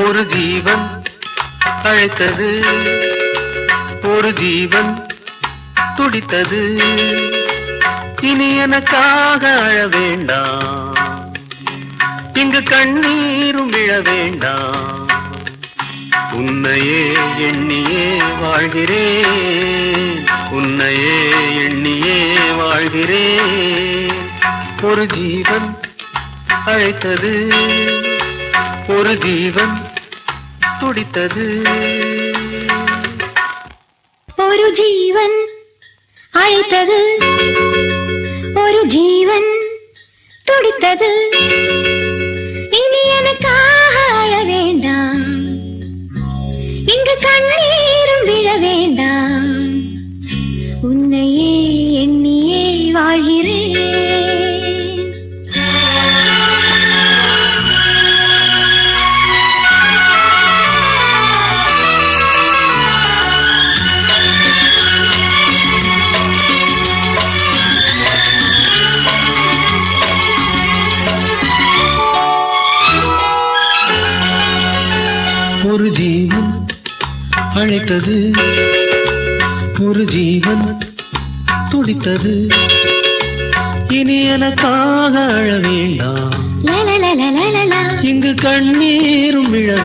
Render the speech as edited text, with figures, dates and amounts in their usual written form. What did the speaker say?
ஒரு ஜீவன் அழைத்தது, ஒரு ஜீவன் துடித்தது. இனி எனக்காக அழ வேண்டாம், இங்கு கண்ணீரும் விழ வேண்டாம். உன்னையே எண்ணியே வாழ்கிறேன், உன்னையே எண்ணியே வாழ்கிறேன். ஒரு ஜீவன் அழைத்தது, ஒரு ஜீவன் துடித்தது. ஒரு ஜீவன் அழைத்தது, ஒரு ஜீவன் துடித்தது. இனி எனக்காக அழ வேண்டாம், இங்கு கண்ணீரும் விழ வேண்டாம். உன்னையே எண்ணியே வாழ்கிறேன். ஒரு ஜீவன் அழைத்தது, ஒரு ஜீவன் துடித்தது. இனி எனக்காக அழ வேண்டாம், இங்கு கண்ணீரும் விழ